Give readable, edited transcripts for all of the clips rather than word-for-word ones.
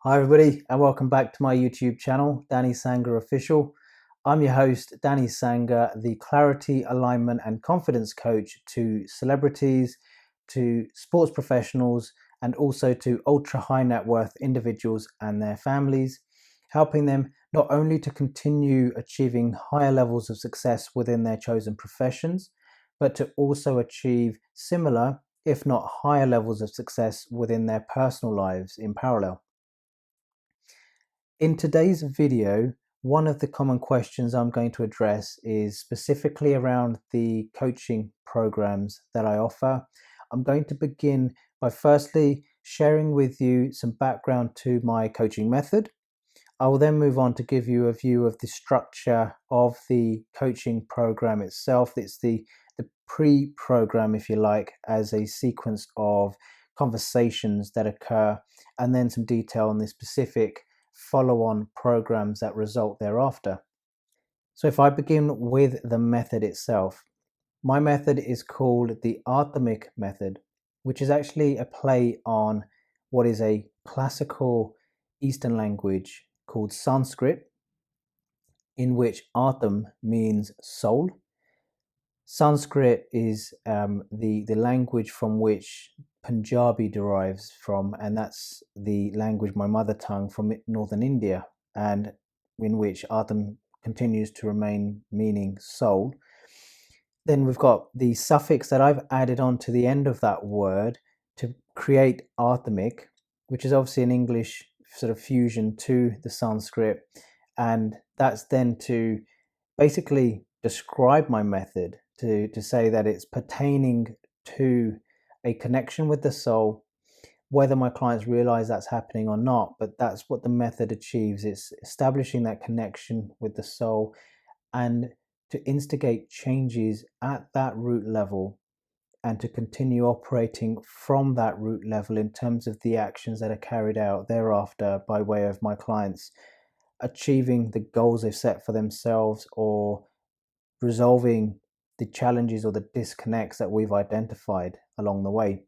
Hi everybody and welcome back to my YouTube channel, Danny Sanger Official. I'm your host, Danny Sanger, the clarity, alignment and confidence coach to celebrities, to sports professionals and also to ultra high net worth individuals and their families, helping them not only to continue achieving higher levels of success within their chosen professions, but to also achieve similar, if not higher levels of success within their personal lives in parallel. In today's video, one of the common questions I'm going to address is specifically around the coaching programs that I offer. I'm going to begin by firstly sharing with you some background to my coaching method. I will then move on to give you a view of the structure of the coaching program itself. It's the pre-program, if you like, as a sequence of conversations that occur, and then some detail on the specific follow-on programs that result thereafter. So if I begin with the method itself, my method is called the AToMIC method, which is actually a play on what is a classical Eastern language called Sanskrit, in which Atom means soul. Sanskrit is the language from which Punjabi derives from, and that's the language, my mother tongue, from northern India, and in which Atom continues to remain meaning soul. Then we've got the suffix that I've added on to the end of that word to create AToMIC, which is obviously an English sort of fusion to the Sanskrit, and that's then to basically describe my method, to say that it's pertaining to a connection with the soul, whether my clients realize that's happening or not, but that's what the method achieves. It's establishing that connection with the soul and to instigate changes at that root level and to continue operating from that root level in terms of the actions that are carried out thereafter by way of my clients achieving the goals they've set for themselves or resolving the challenges or the disconnects that we've identified along the way.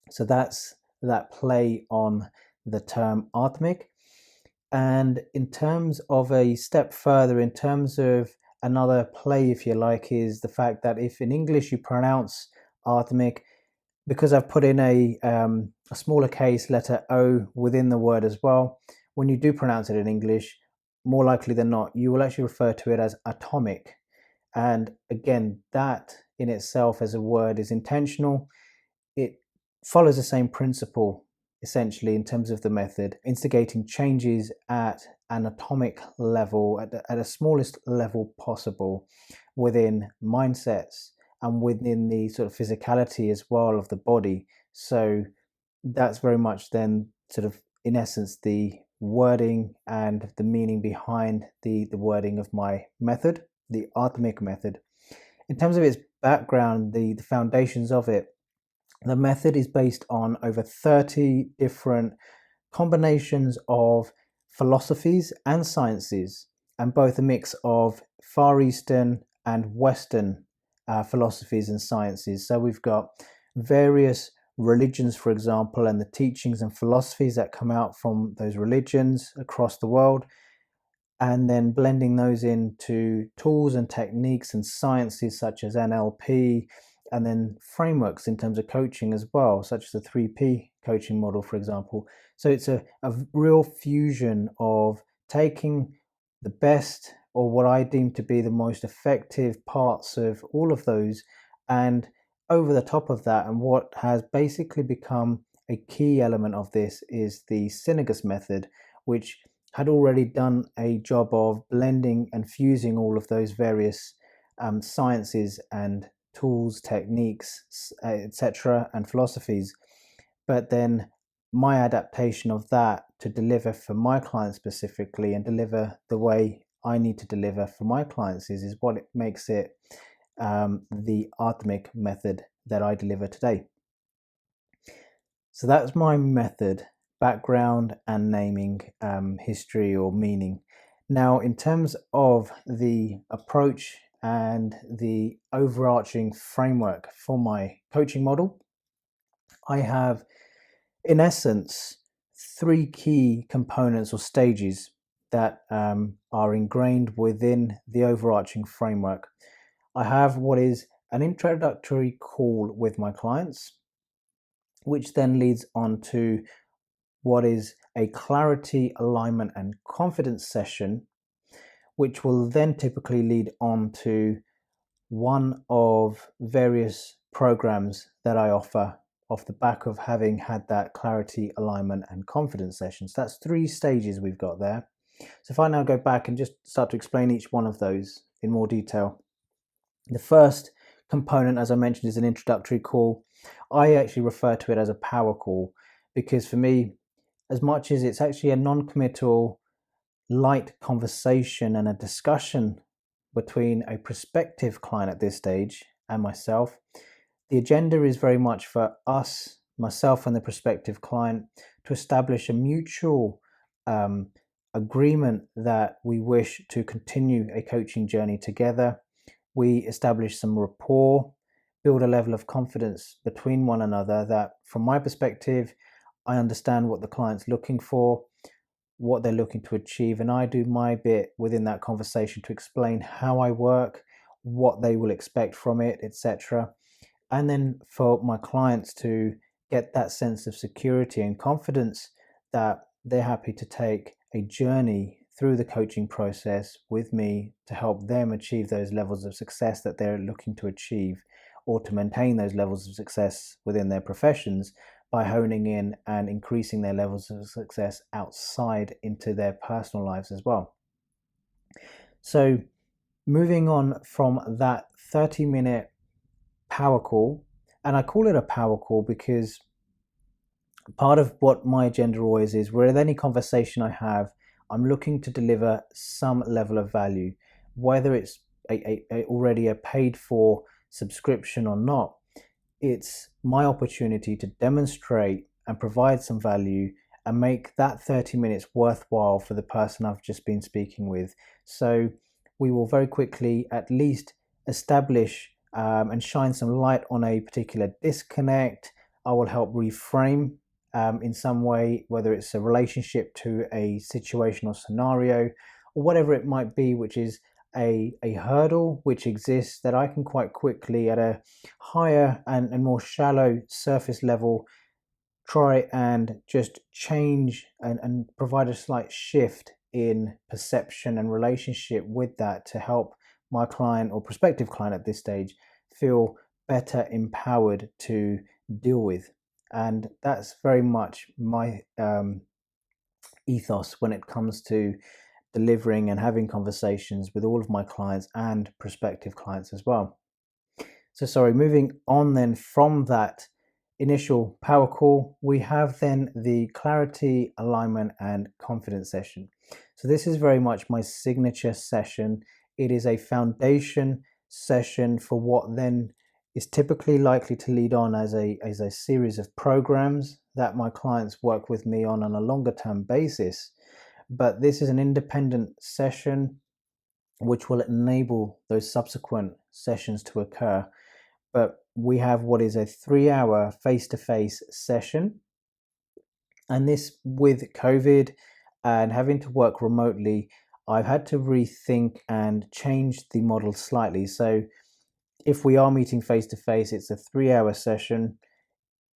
So that's that play on the term AToMIC. And in terms of a step further, in terms of another play, if you like, is the fact that if in English you pronounce AToMIC, because I've put in a smaller case letter O within the word as well, when you do pronounce it in English, more likely than not, you will actually refer to it as atomic. And again, that in itself as a word is intentional. It follows the same principle, essentially, in terms of the method, instigating changes at an atomic level, at a smallest level possible within mindsets and within the sort of physicality as well of the body. So that's very much then sort of, in essence, the wording and the meaning behind the wording of my method, the AToMIC method. In terms of its background, the foundations of it, the method is based on over 30 different combinations of philosophies and sciences, and both a mix of Far Eastern and Western philosophies and sciences. So we've got various religions, for example, and the teachings and philosophies that come out from those religions across the world, and then blending those into tools and techniques and sciences such as NLP, and then frameworks in terms of coaching as well, such as the 3P coaching model, for example. So it's a real fusion of taking the best, or what I deem to be the most effective parts of all of those, and over the top of that, and what has basically become a key element of this is the Synergist method, which had already done a job of blending and fusing all of those various sciences and tools, techniques, etc., and philosophies. But then my adaptation of that to deliver for my clients specifically and deliver the way I need to deliver for my clients is what it makes it the AToMIC method that I deliver today. So that's my method, background and naming, history or meaning. Now, in terms of the approach and the overarching framework for my coaching model, I have, in essence, three key components or stages that are ingrained within the overarching framework. I have what is an introductory call with my clients, which then leads on to what is a clarity, alignment, and confidence session, which will then typically lead on to one of various programs that I offer off the back of having had that clarity, alignment, and confidence session. So that's three stages we've got there. So if I now go back and just start to explain each one of those in more detail. The first component, as I mentioned, is an introductory call. I actually refer to it as a power call because for me, as much as it's actually a non-committal, light conversation and a discussion between a prospective client at this stage and myself, the agenda is very much for us, myself and the prospective client, to establish a mutual agreement that we wish to continue a coaching journey together. We establish some rapport, build a level of confidence between one another that, from my perspective, I understand what the client's looking for, what they're looking to achieve, and I do my bit within that conversation to explain how I work, what they will expect from it, etc. And then for my clients to get that sense of security and confidence that they're happy to take a journey through the coaching process with me to help them achieve those levels of success that they're looking to achieve, or to maintain those levels of success within their professions by honing in and increasing their levels of success outside into their personal lives as well. So moving on from that 30-minute power call, and I call it a power call because part of what my agenda always is, with any conversation I have, I'm looking to deliver some level of value, whether it's already a paid for subscription or not. It's my opportunity to demonstrate and provide some value and make that 30 minutes worthwhile for the person I've just been speaking with. So we will very quickly at least establish and shine some light on a particular disconnect. I will help reframe in some way, whether it's a relationship to a situational scenario or whatever it might be, which is a hurdle which exists that I can quite quickly at a higher and more shallow surface level try and just change and provide a slight shift in perception and relationship with that to help my client or prospective client at this stage feel better empowered to deal with. And that's very much my ethos when it comes to delivering and having conversations with all of my clients and prospective clients as well. So sorry, moving on then from that initial power call, we have then the clarity, alignment, and confidence session. So this is very much my signature session. It is a foundation session for what then is typically likely to lead on as a series of programs that my clients work with me on a longer term basis. But this is an independent session which will enable those subsequent sessions to occur. But we have what is a 3-hour face-to-face session. And this, with COVID and having to work remotely, I've had to rethink and change the model slightly. So if we are meeting face-to-face, it's a 3-hour session.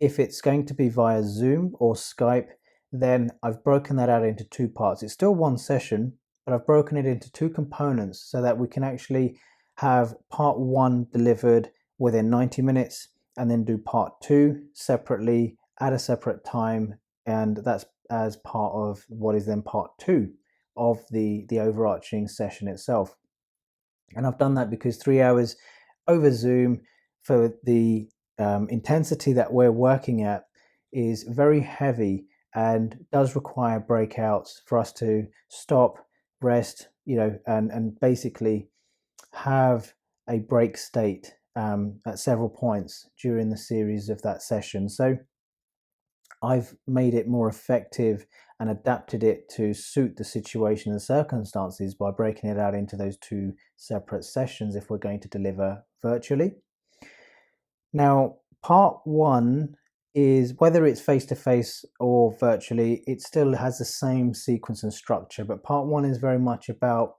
If it's going to be via Zoom or Skype, then I've broken that out into two parts. It's still one session, but I've broken it into two components so that we can actually have part one delivered within 90 minutes and then do part two separately at a separate time. And that's as part of what is then part two of the overarching session itself. And I've done that because 3 hours over Zoom for the intensity that we're working at is very heavy and does require breakouts for us to stop, rest, and basically have a break state at several points during the series of that session. So I've made it more effective and adapted it to suit the situation and circumstances by breaking it out into those two separate sessions if we're going to deliver virtually. Now, part one is whether it's face to face or virtually, it still has the same sequence and structure. But part one is very much about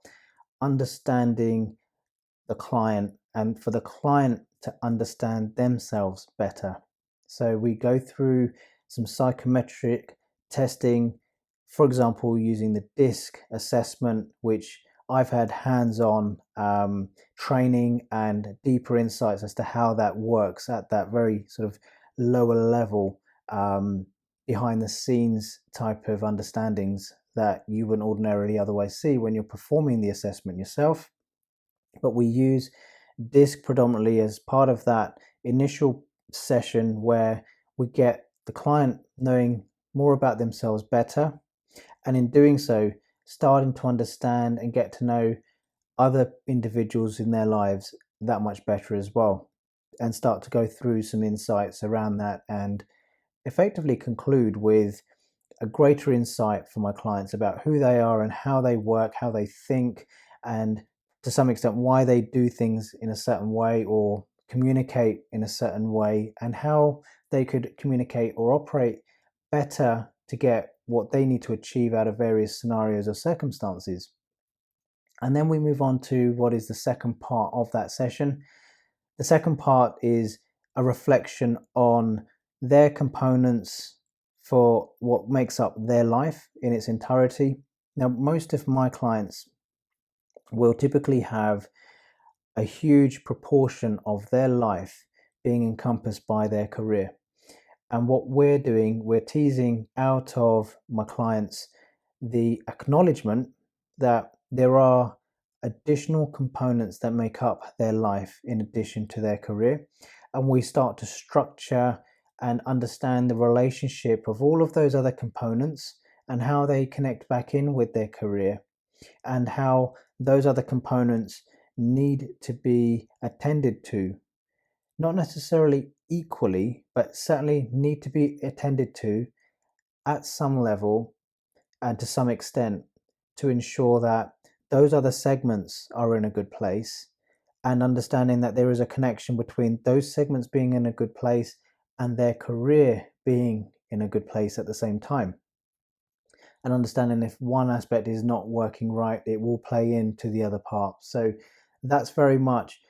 understanding the client and for the client to understand themselves better. So we go through some psychometric testing, for example, using the DISC assessment, which I've had hands-on training and deeper insights as to how that works at that very sort of lower level, behind the scenes type of understandings that you wouldn't ordinarily otherwise see when you're performing the assessment yourself. But we use DISC predominantly as part of that initial session where we get the client knowing more about themselves better, and in doing so, starting to understand and get to know other individuals in their lives that much better as well, and start to go through some insights around that and effectively conclude with a greater insight for my clients about who they are and how they work, how they think, and to some extent why they do things in a certain way or communicate in a certain way, and how they could communicate or operate better to get what they need to achieve out of various scenarios or circumstances. And then we move on to what is the second part of that session. The second part is a reflection on their components for what makes up their life in its entirety. Now, most of my clients will typically have a huge proportion of their life being encompassed by their career. And what we're doing, we're teasing out of my clients the acknowledgement that there are additional components that make up their life in addition to their career. And we start to structure and understand the relationship of all of those other components and how they connect back in with their career, and how those other components need to be attended to, not necessarily equally, but certainly need to be attended to at some level and to some extent to ensure that those other segments are in a good place, and understanding that there is a connection between those segments being in a good place and their career being in a good place at the same time. And understanding if one aspect is not working right, it will play into the other part. So that's very much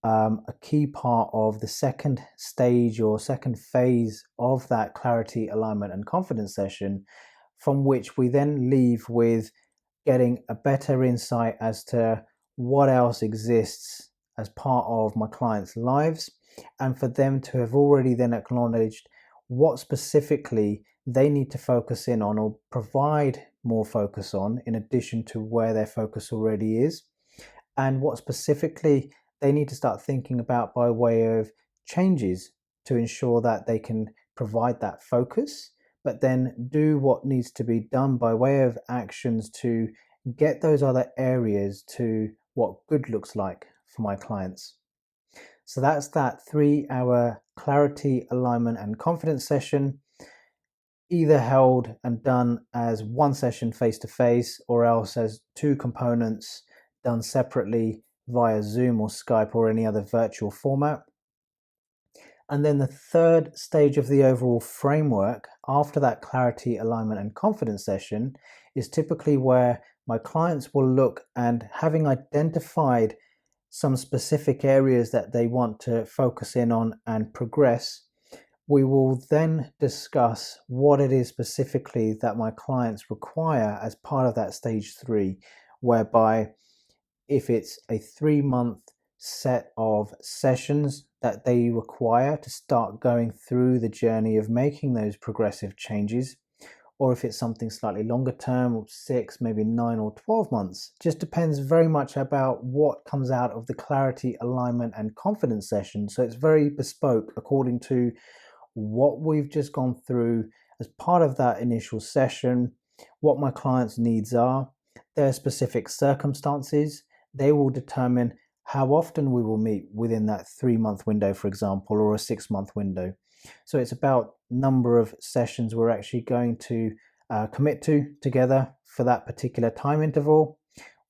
a key part of the second stage or second phase of that clarity, alignment, and confidence session, from which we then leave with getting a better insight as to what else exists as part of my clients' lives, and for them to have already then acknowledged what specifically they need to focus in on or provide more focus on in addition to where their focus already is, and what specifically they need to start thinking about by way of changes to ensure that they can provide that focus, but then do what needs to be done by way of actions to get those other areas to what good looks like for my clients. So that's that 3-hour clarity, alignment, and confidence session, either held and done as one session face to face, or else as two components done separately via Zoom or Skype or any other virtual format. And then the third stage of the overall framework after that clarity, alignment, and confidence session is typically where my clients will look, and having identified some specific areas that they want to focus in on and progress, we will then discuss what it is specifically that my clients require as part of that stage 3, whereby if it's a 3-month set of sessions that they require to start going through the journey of making those progressive changes, or if it's something slightly longer term, 6, maybe 9 or 12 months, just depends very much about what comes out of the clarity, alignment, and confidence session. So it's very bespoke according to what we've just gone through as part of that initial session, what my clients' needs are, their specific circumstances. They will determine how often we will meet within that 3-month window, for example, or a 6-month window. So it's about number of sessions we're actually going to commit to together for that particular time interval.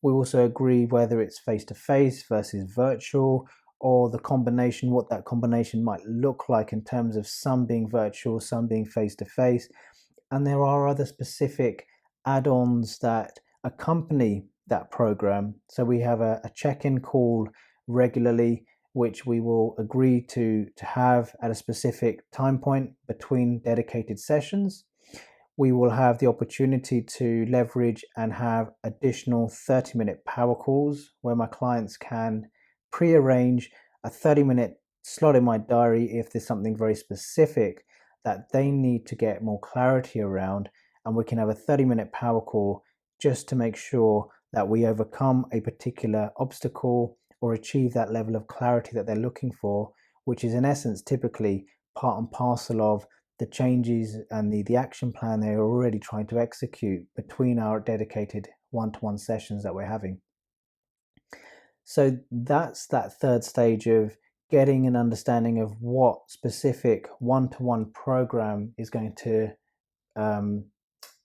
We also agree whether it's face-to-face versus virtual, or the combination, what that combination might look like in terms of some being virtual, some being face-to-face. And there are other specific add-ons that accompany that program. So we have a check-in call regularly, which we will agree to have at a specific time point between dedicated sessions. We will have the opportunity to leverage and have additional 30-minute power calls where my clients can pre-arrange a 30-minute slot in my diary if there's something very specific that they need to get more clarity around, and we can have a 30-minute power call just to make sure that we overcome a particular obstacle or achieve that level of clarity that they're looking for, which is in essence typically part and parcel of the changes and the action plan they're already trying to execute between our dedicated one-to-one sessions that we're having. So that's that third stage of getting an understanding of what specific one-to-one program is going to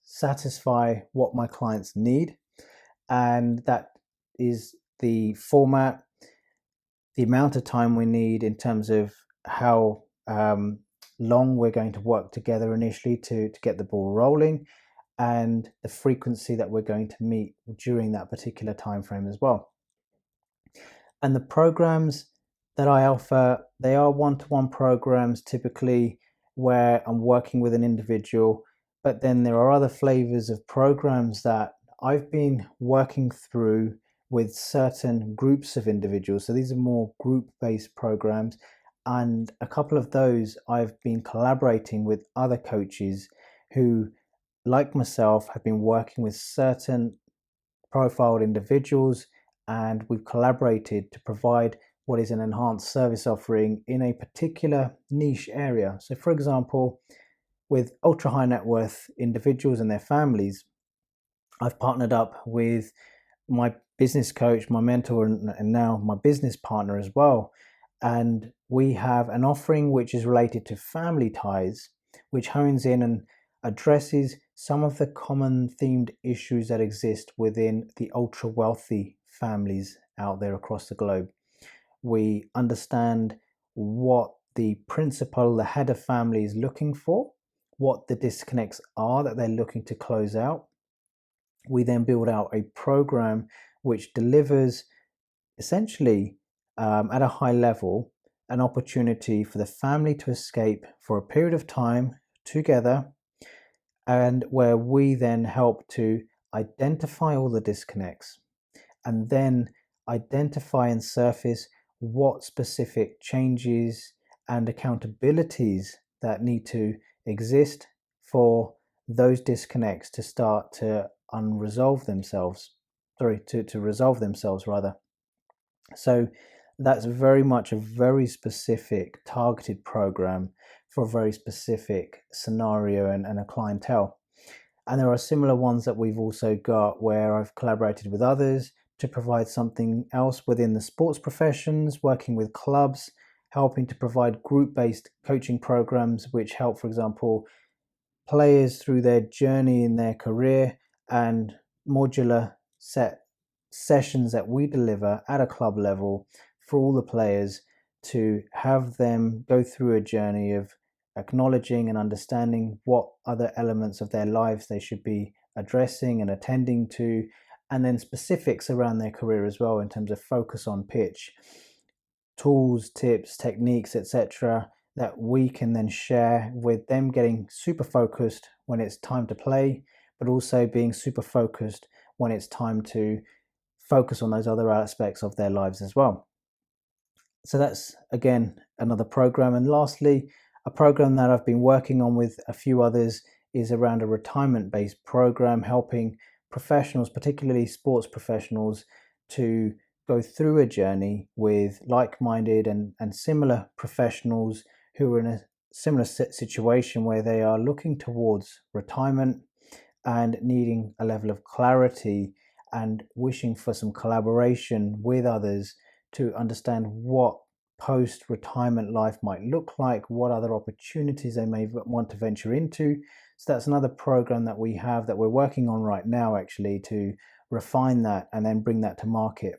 satisfy what my clients need. And that is the format, the amount of time we need in terms of how long we're going to work together initially to get the ball rolling, and the frequency that we're going to meet during that particular time frame as well. And the programs that I offer, they are one-to-one programs typically where I'm working with an individual, but then there are other flavors of programs that I've been working through with certain groups of individuals. So these are more group-based programs, and a couple of those I've been collaborating with other coaches who, like myself, have been working with certain profiled individuals, and we've collaborated to provide what is an enhanced service offering in a particular niche area. So for example, with ultra high net worth individuals and their families, I've partnered up with my business coach, my mentor, and now my business partner as well. And we have an offering which is related to family ties, which hones in and addresses some of the common themed issues that exist within the ultra wealthy families out there across the globe. We understand what the principal, the head of family, is looking for, what the disconnects are that they're looking to close out. We then build out a program which delivers essentially at a high level an opportunity for the family to escape for a period of time together, and where we then help to identify all the disconnects and then identify and surface what specific changes and accountabilities that need to exist for those disconnects to start to unresolve themselves. To resolve themselves rather. So that's very much a very specific targeted program for a very specific scenario and a clientele. And there are similar ones that we've also got where I've collaborated with others to provide something else within the sports professions, working with clubs, helping to provide group-based coaching programs which help, for example, players through their journey in their career, and modular set sessions that we deliver at a club level for all the players to have them go through a journey of acknowledging and understanding what other elements of their lives they should be addressing and attending to, and then specifics around their career as well in terms of focus on pitch, tools, tips, techniques, etc., that we can then share with them, getting super focused when it's time to play, but also being super focused when it's time to focus on those other aspects of their lives as well. So that's, again, another program. And lastly, a program that I've been working on with a few others is around a retirement-based program, helping professionals, particularly sports professionals, to go through a journey with like-minded and similar professionals who are in a similar situation where they are looking towards retirement and needing a level of clarity and wishing for some collaboration with others to understand what post-retirement life might look like, what other opportunities they may want to venture into. So that's another program that we have that we're working on right now, actually, to refine that and then bring that to market.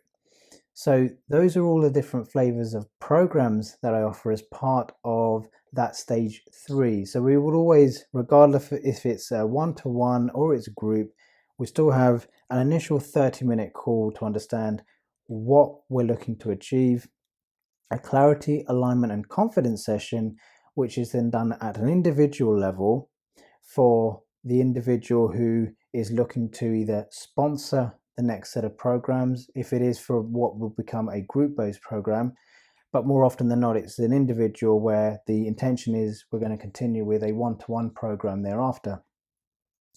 So those are all the different flavors of programs that I offer as part of that stage 3. So we would always, regardless if it's a one-to-one or it's a group, we still have an initial 30-minute call to understand what we're looking to achieve, a clarity, alignment, and confidence session, which is then done at an individual level for the individual who is looking to either sponsor the next set of programs, if it is for what will become a group-based program, but more often than not, it's an individual where the intention is we're going to continue with a one-to-one program thereafter.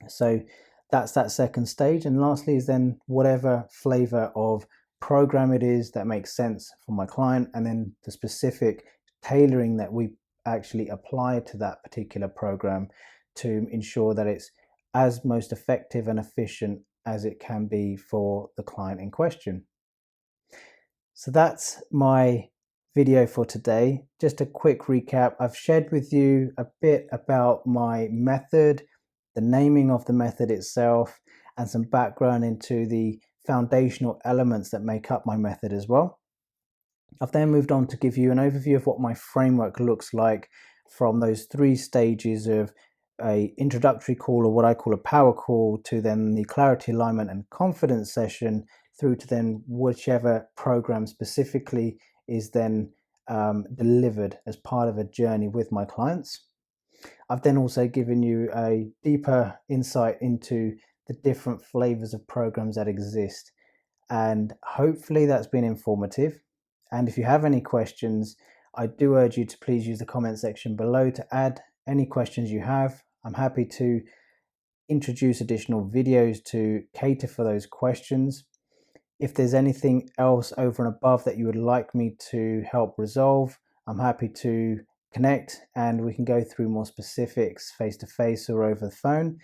So that's that second stage. And lastly is then whatever flavor of program it is that makes sense for my client, and then the specific tailoring that we actually apply to that particular program to ensure that it's as most effective and efficient as it can be for the client in question. So that's my video for today. Just a quick recap. I've shared with you a bit about my method, the naming of the method itself, and some background into the foundational elements that make up my method as well. I've then moved on to give you an overview of what my framework looks like from those 3 stages of a introductory call, or what I call a power call, to then the clarity, alignment, and confidence session, through to then whichever program specifically is then delivered as part of a journey with my clients. I've then also given you a deeper insight into the different flavors of programs that exist, and hopefully that's been informative. And if you have any questions, I do urge you to please use the comment section below to add any questions you have. I'm happy to introduce additional videos to cater for those questions. If there's anything else over and above that you would like me to help resolve, I'm happy to connect and we can go through more specifics face to face or over the phone.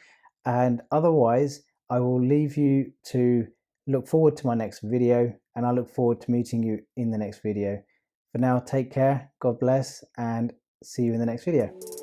And otherwise, I will leave you to look forward to my next video, and I look forward to meeting you in the next video. For now, take care, God bless, and see you in the next video.